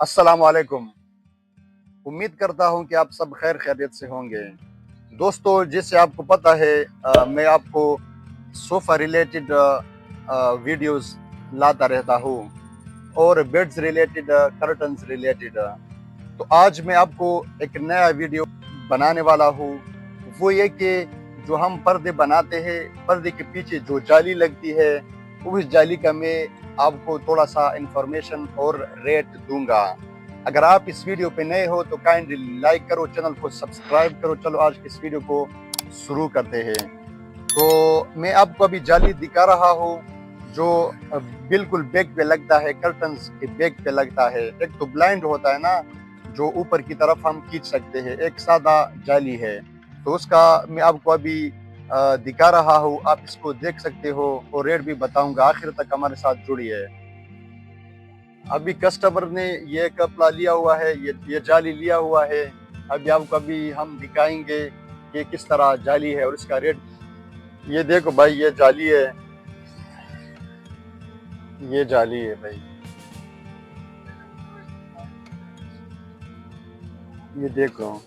अस्सलाम वालेकुम। उम्मीद करता हूं कि आप सब खैर खैरियत से होंगे। दोस्तों, जैसे आपको पता है मैं आपको सोफ़ा रिलेटेड वीडियोस लाता रहता हूं और बेड्स रिलेटेड, कर्टन्स रिलेटेड। तो आज मैं आपको एक नया वीडियो बनाने वाला हूं। वो ये कि जो हम पर्दे बनाते हैं, पर्दे के पीछे जो जाली लगती है, उस जाली का मैं आपको थोड़ा सा इंफॉर्मेशन और रेट दूंगा। अगर आप इस वीडियो पे नए हो तो काइंडली लाइक करो, चैनल को सब्सक्राइब करो। चलो आज की इस वीडियो को शुरू करते हैं। तो मैं आपको अभी जाली दिखा रहा हूँ जो बिल्कुल बैक पे लगता है, कर्टन्स के बैक पे लगता है। एक तो ब्लाइंड होता है ना, जो ऊपर की तरफ हम खींच सकते हैं, एक सादा जाली है। तो उसका मैं आपको अभी दिखा रहा हूँ, आप इसको देख सकते हो और रेट भी बताऊंगा। आखिर तक हमारे साथ जुड़िए। अभी कस्टमर ने ये कपड़ा लिया हुआ है, ये जाली लिया हुआ है। अभी आपको अभी हम दिखाएंगे कि किस तरह जाली है और इसका रेट। ये देखो भाई, ये जाली है, ये जाली है भाई, ये देखो।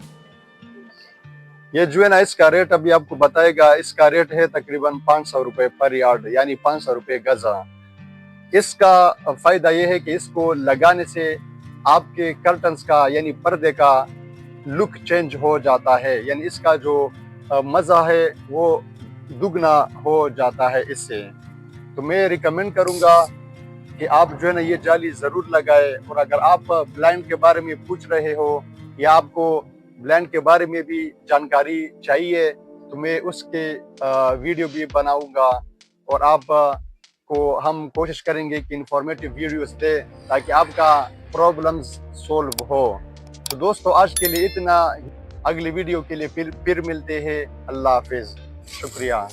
ये जो है ना, इसका रेट अभी आपको बताएगा। इसका रेट है तकरीबन 500 रुपये पर यार्ड, यानी 500 रुपये गजा। इसका फायदा ये है कि इसको लगाने से आपके कर्टन्स का यानी पर्दे का लुक चेंज हो जाता है, यानी इसका जो मज़ा है वो दुगना हो जाता है इससे। तो मैं रिकमेंड करूंगा कि आप जो है ना ये जाली ज़रूर लगाए। और अगर आप ब्लाइंड के बारे में पूछ रहे हो या आपको ब्लाइंड के बारे में भी जानकारी चाहिए तो मैं उसके वीडियो भी बनाऊंगा और आप को हम कोशिश करेंगे कि इंफॉर्मेटिव वीडियोस दे ताकि आपका प्रॉब्लम्स सॉल्व हो। तो दोस्तों, आज के लिए इतना। अगली वीडियो के लिए फिर मिलते हैं। अल्लाह हाफिज़। शुक्रिया।